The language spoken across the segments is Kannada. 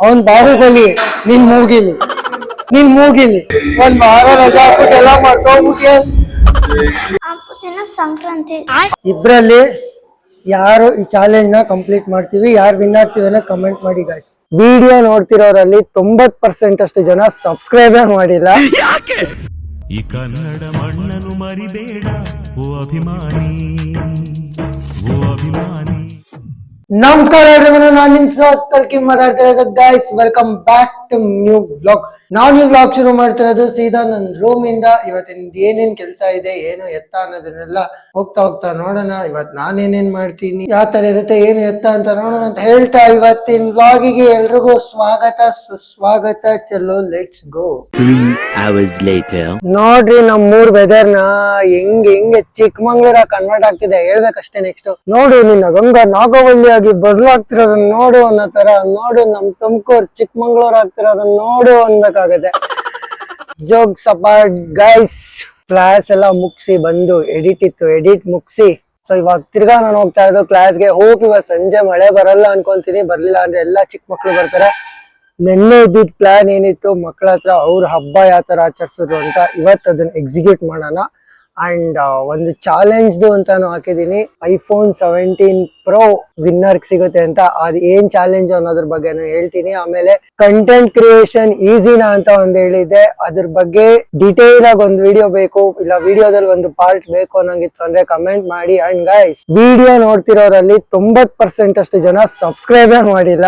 ಅವನ್ ಬಾಹುಬಲಿ ನಿನ್ ಮೂಗಿಲಿ ಒಂದ್ ವಾರ ರಜಾ ಹಾಕ್ಬಿಟ್ಟು ಎಲ್ಲ ಮಾಡ್ಕೊಂಡ್ಬಿಟ್ಯ. ಸಂಕ್ರಾಂತಿ ಇಬ್ರಲ್ಲಿ ಯಾರು ಈ ಚಾಲೆಂಜ್ ನ ಕಂಪ್ಲೀಟ್ ಮಾಡ್ತೀವಿ, ಯಾರು ವಿನ್ ಆಗ್ತೀವಿ ಅನ್ನೋ ಕಮೆಂಟ್ ಮಾಡಿ ಗಾಯ್ಸ್. ವಿಡಿಯೋ ನೋಡ್ತಿರೋರಲ್ಲಿ 90% ಅಷ್ಟು ಜನ ಸಬ್ಸ್ಕ್ರೈಬ್ ಮಾಡಿಲ್ಲ. ಈ ಕನ್ನಡ ಮಣ್ಣನ್ನು ಮರಿಬೇಡ ಓ ಅಭಿಮಾನಿ, ಓ ಅಭಿಮಾನಿ. ನಮಸ್ಕಾರ ಎಲ್ರಿಗೂ, ನಾನು ನಿಮ್ ಕಲ್ಕಿ ಮಾತಾಡ್ತಾ ಇರೋದು guys. Welcome back to new blog. ನಾವು ಈ ಬ್ಲಾಗ್ ಶುರು ಮಾಡ್ತಾ ಇರೋದು ಸೀದಾ ನನ್ನ ರೂಮ್ ಇಂದ. ಇವತ್ತಿನ ಏನೇನ್ ಕೆಲಸ ಇದೆ, ಏನು ಎತ್ತ ಅನ್ನೋದನ್ನೆಲ್ಲ ಹೋಗ್ತಾ ನೋಡೋಣ. ಇವತ್ ನಾನೇನೇನ್ ಮಾಡ್ತೀನಿ, ಯಾವ ತರ ಇರುತ್ತೆ, ಏನು ಎತ್ತ ಅಂತ ನೋಡೋಣ ಅಂತ ಹೇಳ್ತಾ ಇವತ್ತಿನ ಬ್ಲಾಗಿಗೆ ಎಲ್ರಿಗೂ ಸ್ವಾಗತ ಸುಸ್ವಾಗತ. ಚಲೋ ಲೆಟ್ಸ್ ಗೋ. 3 hours later. ನೋಡ್ರಿ ನಮ್ಮೂರ್ ವೆದರ್ ನ ಹೆಂಗೆ ಚಿಕ್ಕಮಂಗ್ಳೂರ ಕನ್ವರ್ಟ್ ಆಗ್ತಿದೆ ಹೇಳ್ಬೇಕಷ್ಟೇ. ನೆಕ್ಸ್ಟ್ ನೋಡು, ನಿನ್ನ ಗಂಗಾ ನಾಗವಲ್ಲಿ ಆಗಿ ಬದಲಾಗ್ತಿರೋದನ್ನ ನೋಡು ಅನ್ನೋ ತರ, ನೋಡು ನಮ್ ತುಮಕೂರು ಚಿಕ್ಕಮಂಗ್ಳೂರ್ ಆಗ್ತಿರೋದನ್ನ ನೋಡು ಅನ್ಬೇಕಾಗತ್ತೆ. ಜೋಗ್ ಸಪಾಟ್ ಗೈಸ್. ಕ್ಲಾಸ್ ಎಲ್ಲ ಮುಗಿಸಿ ಬಂದು ಎಡಿಟ್ ಮುಗಿಸಿ, ಸೊ ಇವಾಗ ತಿರ್ಗಾ ನಾನು ಹೋಗ್ತಾ ಇರೋದು ಕ್ಲಾಸ್ಗೆ. ಹೋಗಿ ಇವಾಗ ಸಂಜೆ ಮಳೆ ಬರಲ್ಲ ಅನ್ಕೊಂತೀನಿ, ಬರ್ಲಿಲ್ಲ ಅಂದ್ರೆ ಎಲ್ಲಾ ಚಿಕ್ಕ ಮಕ್ಳು ಬರ್ತಾರೆ. ನೆನ್ನೆ ಇದ್ದಿದ್ ಪ್ಲಾನ್ ಏನಿತ್ತು ಮಕ್ಳ ಹತ್ರ, ಅವ್ರ ಹಬ್ಬ ಯಾವ ತರ ಆಚರಿಸೋದು ಅಂತ, ಇವತ್ತು ಅದನ್ನ ಎಕ್ಸಿಕ್ಯೂಟ್ ಮಾಡೋಣ. ಅಂಡ್ ಒಂದು ಚಾಲೆಂಜ್ ಅಂತಾನು ಹಾಕಿದೀನಿ, iPhone 17 Pro ವಿನ್ನರ್ ಸಿಗುತ್ತೆ ಅಂತ. ಅದ್ ಏನ್ ಚಾಲೆಂಜ್ ಅನ್ನೋದ್ರ ಬಗ್ಗೆನು ಹೇಳ್ತೀನಿ. ಆಮೇಲೆ ಕಂಟೆಂಟ್ ಕ್ರಿಯೇಷನ್ ಈಸಿನಾ ಅಂತ ಒಂದ್ ಹೇಳಿದ್ದೆ, ಅದ್ರ ಬಗ್ಗೆ ಡಿಟೇಲ್ ಆಗಿ ಒಂದು ವಿಡಿಯೋ ಬೇಕು, ಇಲ್ಲ ವಿಡಿಯೋದಲ್ಲಿ ಒಂದು ಪಾರ್ಟ್ ಬೇಕು ಅನ್ನಂಗಿತ್ತು ಅಂದ್ರೆ ಕಮೆಂಟ್ ಮಾಡಿ. ಅಂಡ್ ಗೈಸ್, ವಿಡಿಯೋ ನೋಡ್ತಿರೋರಲ್ಲಿ 90% ಅಷ್ಟು ಜನ ಸಬ್ಸ್ಕ್ರೈಬ್ ಮಾಡಿಲ್ಲ.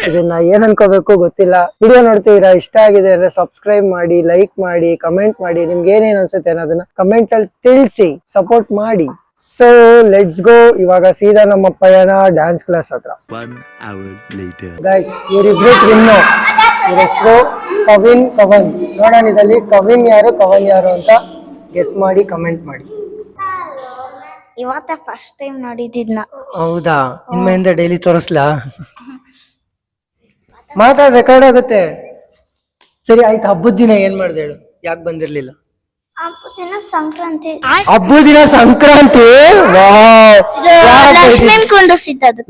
ಇದನ್ನ ಏನ್ ಅನ್ಕೋಬೇಕು ಗೊತ್ತಿಲ್ಲ. ವಿಡಿಯೋ ನೋಡ್ತೀರಾ, ಇಷ್ಟ ಆಗಿದೆ ಅಂದ್ರೆ ಸಬ್ಸ್ಕ್ರೈಬ್ ಮಾಡಿ, ಲೈಕ್ ಮಾಡಿ, ಕಮೆಂಟ್ ಮಾಡಿ. ನಿಮ್ಗೆ ಏನೇನ್ ಅನ್ಸುತ್ತೆ ಅನ್ನೋದನ್ನ ಕಮೆಂಟ್ ಅಲ್ಲಿ ತಿಳಿಸಿ, ಸಪೋರ್ಟ್ ಮಾಡಿ. So let's go. ಇವಾಗ ಸೀದಾ ನಮ್ಮ ಪಯಣ ಡ್ಯಾನ್ಸ್ ಕ್ಲಾಸ್ ಹತ್ರ. 1 hour later. ಗೈಸ್, ಇವರಿಬ್ರು ಟ್ವಿನ್ನು. ಇವ್ರ ಹೆಸರು ಕವಿನ್ ಕವನ್. ನೋಡೋಣ ಇದಲ್ಲಿ ಕವಿನ್ ಯಾರು ಕವನ್ ಯಾರು ಅಂತ ಗೆಸ್ ಮಾಡಿ ಕಮೆಂಟ್ ಮಾಡಿ. ಇವತ್ತ ಫಸ್ಟ್ ಟೈಮ್ ನೋಡಿದ್ನ. ಹೌದಾ? ಇನ್ಮೇಲಿಂದ ಡೈಲಿ ತೋರಿಸ್ಲಾ? ಮಾತಾಡ್ ರೆಕಾರ್ಡ್ ಆಗುತ್ತೆ. ಸರಿ ಆಯ್ತು, ಹಬ್ಬದ ದಿನ ಏನ್ ಮಾಡ್ದೆ ಹೇಳು, ಯಾಕೆ ಬಂದಿರ್ಲಿಲ್ಲ? ಸಂಕ್ರಾಂತಿ. ಹಬ್ಬದ ದಿನ ಸಂಕ್ರಾಂತಿ.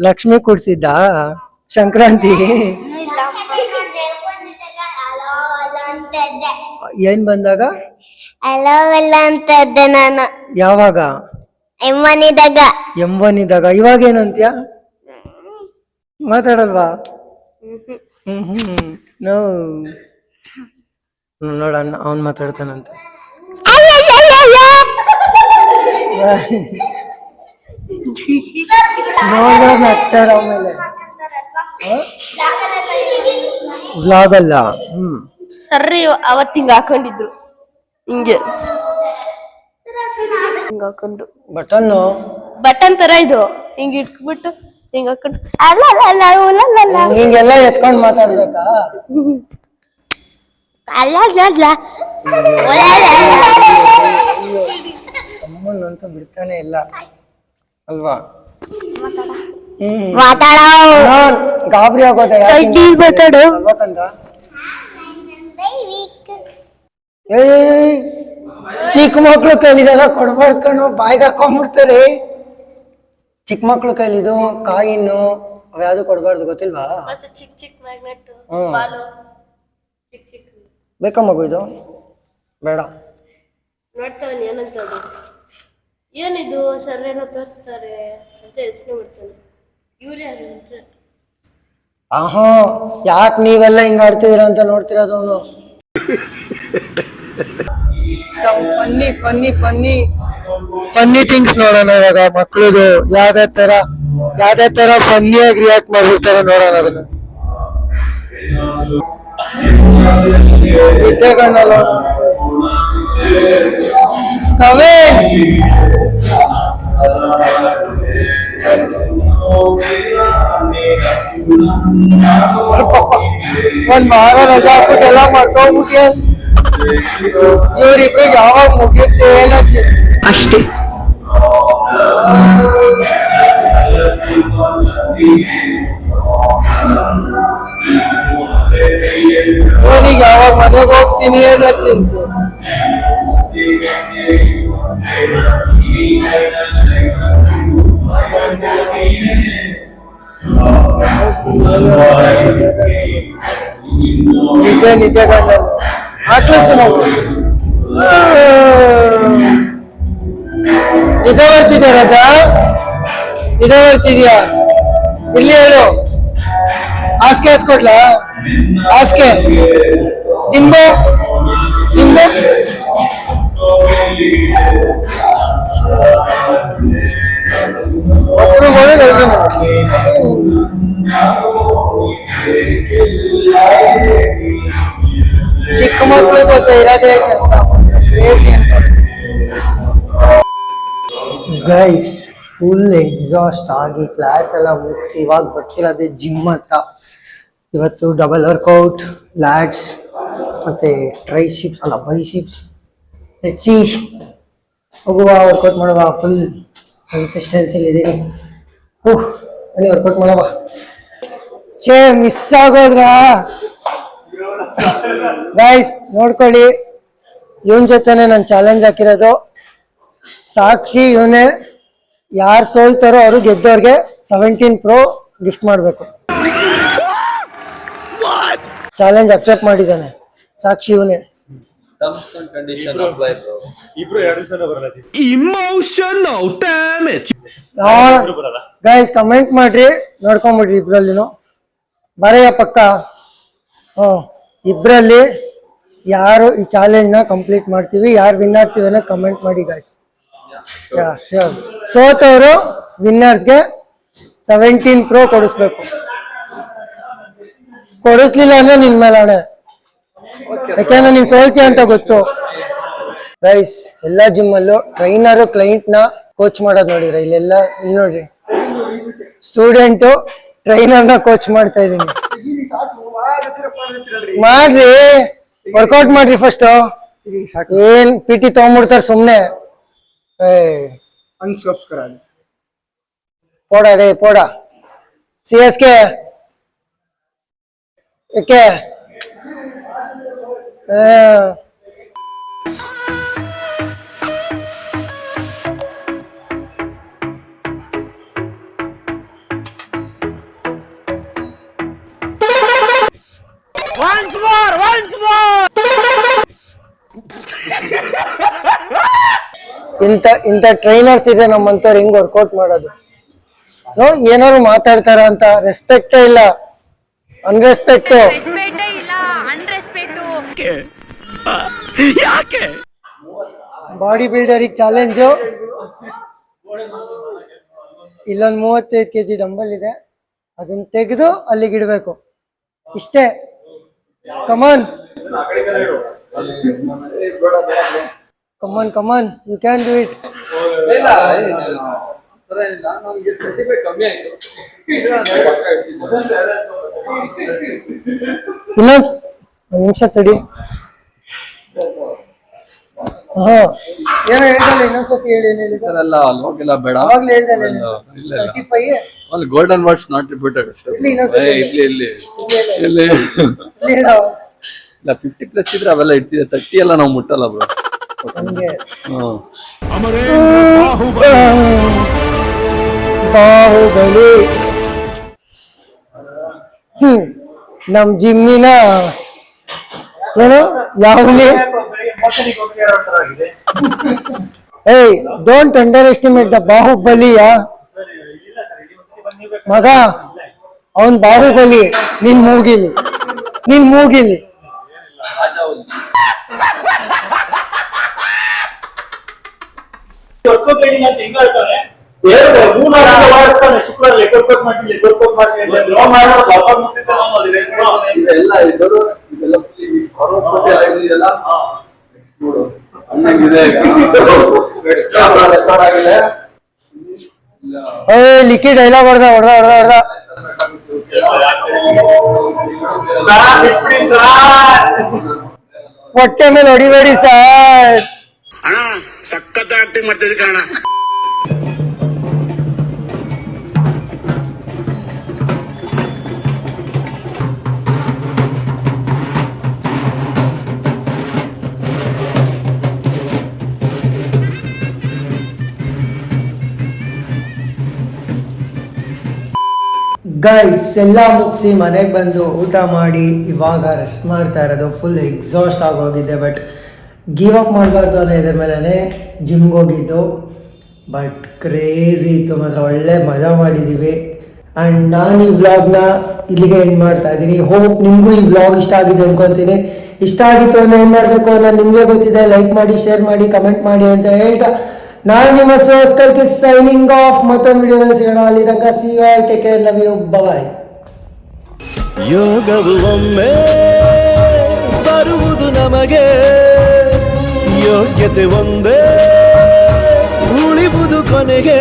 ಲಕ್ಷ್ಮಿ ಕೂಡ್ಸಿದ್ದ ಸಂಕ್ರಾಂತಿ. ಏನ್ ಬಂದಾಗ ಅಂತದ್ದೆ ನಾನು. ಯಾವಾಗ? ಎಮ್ಮನಿದಾಗ. ಇವಾಗ ಏನಂತ್ಯ? ಮಾತಾಡಲ್ವಾ? ನೋ ನೋಡ, ಅವನ್ ಮಾತಾಡ್ತಾನಂತ. ಆಮೇಲೆ ವ್ಲಾಗ್ ಅಲ್ಲ. ಸರ್ರಿ ಅವತ್ತು ಹಿಂಗ ಹಾಕೊಂಡಿದ್ರು, ಹಿಂಗೆ ಹಾಕೊಂಡು ಬಟನ್ ತರ ಇದು ಹಿಂಗ ಇಟ್ಬಿಟ್ಟು ಹಿಂಗ ಹಾಕೊಂಡು ಹಿಂಗೆಲ್ಲ ಎತ್ಕೊಂಡ್ ಮಾತಾಡ್ಬೇಕಾ? ಅಮ್ಮನಂತೂ ಬಿಡ್ತಾನೆ ಇಲ್ಲ ಅಲ್ವಾ? ಗಾಬರಿ ಆಗೋದ ಚಿಕ್ಕ ಮಕ್ಳು ಕೈಲಿದೆಲ್ಲ ಕೊಡ್ಬಾರ್ದ್ಕೊಂಡು ಬಾಯ್ಗೆ ಹಾಕೊಂಡ್ಬಿಡ್ತಾರೆ. ಚಿಕ್ಕ ಮಕ್ಳು ಕೈಲಿದು ಕಾಯಿನ್ನು ಅವ್ಯಾವ್ದು ಕೊಡ್ಬಾರ್ದು, ಗೊತ್ತಿಲ್ವಾ? ಬೇಕಾ ಮಗು? ಇದು ಬೇಡ. ನೋಡ್ತಾವನಿ ಏನಂತ, ಏನಿದು ಸರ್ ಏನೋ ತೋರಿಸ್ತಾರೆ ಅಂತ ಯೋಚನೆ ಮಾಡ್ತಾನೆ. ಇವ್ರು ಯಾರು ಅಂತ. ಆಹಾ, ಯಾಕೆ ನೀವೆಲ್ಲ ಹಿಂಗ ಆಡ್ತಿದೀರ ಅಂತ ನೋಡ್ತಿರೋದು ಅವನು. ಫನ್ನಿ ಥಿಂಗ್ಸ್ ನೋಡೋಣ ಇವಾಗ. ಮಕ್ಳದು ಯಾವ್ದೇ ತರ ಫನ್ನಿಯಾಗಿ ರಿಯಾಕ್ಟ್ ಮಾಡಿರ್ತಾರೆ ನೋಡೋಣ ಅದನ್ನ. ನಿದ್ದೆಗಣ್ಣಲ್ಲ ಒಂದ್ ವಾರ ರಜಾ ಹಾಕ್ಬಿಟ್ಟು ಎಲ್ಲ ಮಾಡ್ಕೊಂಡ್ಬಿಟ್ಯ. ಇವ್ರಿಬ್ರಿಗೆ ಯಾವಾಗ ಮುಗಿಯುತ್ತೆ ಏನಚ್ಚಿ ಅಷ್ಟೇ. ಇವನಿಗೆ ಯಾವಾಗ ಮನೆಗೆ ಹೋಗ್ತೀನಿ ಅನ್ನೋ ಚಿಂತೆ. ನಿಜ ನಿಜ ಗಂಟಲು ಆಕ್ಲಿಸ್ ನಾವು ನಿಜ ಬರ್ತಿದ್ಯಾ ರಾಜಾ ನಿಜ ಬರ್ತಿದ್ಯಾ ಇಲ್ಲಿ ಹೇಳು ಹಾಸಿಗೆ ಹಾಸ್ಕೊಡ್ಲಾ ಹಾಸಿಗೆ ದಿಂಬು ದಿಂಬು ಚಿಕ್ಕ ಮಕ್ಕಳ ಜೊತೆ ಇರೋದೇ ಚಂದ ಗೈಸ್ ಫುಲ್ ಎಕ್ಸಾಸ್ಟ್ ಆಗಿ ಕ್ಲಾಸ್ ಎಲ್ಲ ಮುಗಿಸಿ ಇವಾಗ ಬರ್ತಿರೋದೇ ಜಿಮ್ ಹತ್ರ ಇವತ್ತು ಡಬಲ್ ವರ್ಕೌಟ್ ಲ್ಯಾಟ್ಸ್ ಮತ್ತೆ ಟ್ರೈಸಿಪ್ಸ್ ಅಲ್ಲ ಬೈಸಿಪ್ಸ್ ಹೆಚ್ಚಿ ಹೋಗುವ ವರ್ಕೌಟ್ ಮಾಡುವ ಫುಲ್ ಕನ್ಸಿಸ್ಟೆನ್ಸಿಲಿ ಇದ್ದೀನಿ ಬನ್ನಿ ವರ್ಕೌಟ್ ಮಾಡುವ ಛೇ ಮಿಸ್ ಆಗೋದ್ರ ಗೈಸ್ ನೋಡ್ಕೊಳ್ಳಿ ಇವನ್ ಜೊತೆನೆ ನಾನು ಚಾಲೆಂಜ್ ಹಾಕಿರೋದು ಸಾಕ್ಷಿ ಇವನೇ ಯಾರು ಸೋಲ್ತಾರೋ ಅವರು ಗೆದ್ದವ್ರಿಗೆ 17 Pro ಗಿಫ್ಟ್ ಮಾಡಬೇಕು ಚಾಲೆಂಜ್ ಅಕ್ಸೆಪ್ಟ್ ಮಾಡಿದ್ದಾನೆ ಸಾಕ್ಷಿ ಇವನೇ Terms and condition apply, bro. Emotional damage. Guys comment ಮಾಡ್ರಿ ನೋಡ್ಕೊಂಬಿಡ್ರಿ ಇಬ್ರಲ್ಲಿನು ಬರೆಯ ಪಕ್ಕ ಇಬ್ರಲ್ಲಿ ಯಾರು ಈ ಚಾಲೆಂಜ್ ನ ಕಂಪ್ಲೀಟ್ ಮಾಡ್ತೀವಿ ಯಾರು ವಿನ್ ಆಗ್ತೀವಿ ಅನ್ನೋದು ಕಮೆಂಟ್ ಮಾಡಿ ಗೈಸ್ ಸೋತವರು ವಿನ್ನರ್ಸ್ಗೆ 17 Pro ಕೊಡಿಸ್ಬೇಕು ಕೊಡಿಸ್ಲಿಲ್ಲ ಅಂದ್ರೆ ನಿನ್ ಮೇಲೆ ಹಣೆ ಯಾಕೆಂದ್ರೆ ನೀನ್ ಸೋಲ್ತೀಯ ಅಂತ ಗೊತ್ತು ಗೈಸ್ ಎಲ್ಲಾ ಜಿಮ್ ಅಲ್ಲೂ ಟ್ರೈನರ್ ಕ್ಲೈಂಟ್ ನ ಕೋಚ್ ಮಾಡೋದ್ ನೋಡಿರ ಇಲ್ಲೆಲ್ಲ ಇಲ್ಲಿ ನೋಡ್ರಿ ಸ್ಟೂಡೆಂಟ್ ಟ್ರೈನರ್ ನ ಕೋಚ್ ಮಾಡ್ತಾ ಇದೀನಿ ಮಾಡ್ರಿ ವರ್ಕೌಟ್ ಮಾಡ್ರಿ ಫಸ್ಟ್ ಏನ್ PT ತಗೊಂಡ್ಬಿಡ್ತಾರ ಸುಮ್ನೆ unsubscribe. ಪೋಡಾ ಡೇ ಪೋಡಾ CSK ಏಕೆ ಇಂಥ ಟ್ರೈನರ್ಸ್ ಇದೆ ನಮ್ಮಂತವ್ರು ಹೆಂಗ್ ವರ್ಕೌಟ್ ಮಾಡೋದು ಏನಾದ್ರು ಮಾತಾಡ್ತಾರ ಅಂತ ರೆಸ್ಪೆಕ್ಟೇ ಇಲ್ಲ ಅನ್ರೆಸ್ಪೆಕ್ಟ್ ಬಾಡಿ ಬಿಲ್ಡರಿಗೆ ಚಾಲೆಂಜು ಇಲ್ಲೊಂದು 35 kg ಡಂಬಲ್ ಇದೆ ಅದನ್ನ ತೆಗೆದು ಅಲ್ಲಿಗೆ ಇಡಬೇಕು ಇಷ್ಟೇ come on come on you can do it ಇನ್ನೊಂದು ನಿಮಿಷ ತಡಿ ಏನೋ ಹೇಳ್ದಲ್ಲ ಇನ್ನೊಂದ್ಸತಿ ಹೇಳಿ ಏನ್ ಹೇಳಿದ ಹೋಗಿಲ್ಲ ಬೇಡ ಅವಾಗ್ಲೇ ಹೇಳ್ದಲ್ಲ ಇಲ್ಲ 35 ಅಲ್ಲಿ ಗೋಲ್ಡನ್ ವರ್ಡ್ಸ್ ನಾಟ್ ರಿಪೀಟೆಡ್ ಅಷ್ಟೇ ಇಲ್ಲಿ ಇನ್ನೊಂದ್ಸತಿ ಇಲ್ಲಿ ಇಲ್ಲ ಹೇಳು 50+ ಇದ್ರೆ ಅವೆಲ್ಲ ಇರ್ತಿದೆ 30 ಎಲ್ಲ ನಾವು ಮುಟ್ಟಲ್ಲ ಬ್ರೋ ಹಂಗೆ ಬಾಹುಬಲಿ ನಮ್ ಜಿಮ್ಮಿನ ಏನು ಯಾವಲಿ ಏಯ್ ಡೋಂಟ್ ಅಂಡರ್ ಎಸ್ಟಿಮೇಟ್ ದ ಬಾಹುಬಲಿಯ ಮಗ ಅವನ್ ಬಾಹುಬಲಿ ನಿನ್ ಮೂಗಿಲಿ ಲಿಕ್ವಿಡ್ ಎಲ್ಲ ಹೊಡೆದ ಹೊಟ್ಟೆ ಮೇಲೆ ಹೊಡಿಬೇಡಿ ಸರ್ ಸಖತ್ ಆಕ್ಟಿಂಗ್ ಮಾಡ್ತಿದ್ದೆ ಕಾರಣ ಗೈಸ್ ಎಲ್ಲ ಮುಗಿಸಿ ಮನೆಗೆ ಬಂದು ಊಟ ಮಾಡಿ ಇವಾಗ ರೆಸ್ಟ್ ಮಾಡ್ತಾ ಇರೋದು. ಫುಲ್ ಎಕ್ಸಾಸ್ಟ್ ಆಗೋಗಿದ್ದೆ, ಬಟ್ ಗಿವ್ ಅಪ್ ಮಾಡಬಾರ್ದು ಅನ್ನೋ ಇದ್ರ ಮೇಲೆ ಜಿಮ್ಗೆ ಹೋಗಿದ್ದು. ಬಟ್ ಕ್ರೇಜಿ ಇತ್ತು ಮಾತ್ರ, ಒಳ್ಳೆ ಮಜಾ ಮಾಡಿದ್ದೀವಿ. ಆ್ಯಂಡ್ ನಾನು ಈ ವ್ಲಾಗ್ನ ಇಲ್ಲಿಗೆ ಎಂಡ್ ಮಾಡ್ತಾ ಇದ್ದೀನಿ. ಹೋಪ್ ನಿಮಗೂ ಈ ವ್ಲಾಗ್ ಇಷ್ಟ ಆಗಿದೆ ಅನ್ಕೊತೀನಿ. ಇಷ್ಟ ಆಗಿತ್ತು ಅನ್ನೋ ಏನು ಮಾಡಬೇಕು ಅನ್ನೋ ನಿಮಗೆ ಗೊತ್ತಿದೆ. ಲೈಕ್ ಮಾಡಿ, ಶೇರ್ ಮಾಡಿ, ಕಮೆಂಟ್ ಮಾಡಿ ಅಂತ ಹೇಳ್ತಾ ನಾನು ನಿಮ್ಮ ಸೋಸ್ಕಲ್ಗೆ ಸೈನಿಂಗ್ ಆಫ್. ಮತ್ತೊಂದು ವಿಡಿಯೋದಲ್ಲಿ ಸಿಗೋಣ. ಅಲ್ಲಿ ತನಕ see you all, take care, love you, bye. ಯೋಗವು ಒಮ್ಮೆ ಬರುವುದು ನಮಗೆ, ಯೋಗ್ಯತೆ ಒಂದೇ ಉಳಿವುದು ಕೊನೆಗೆ.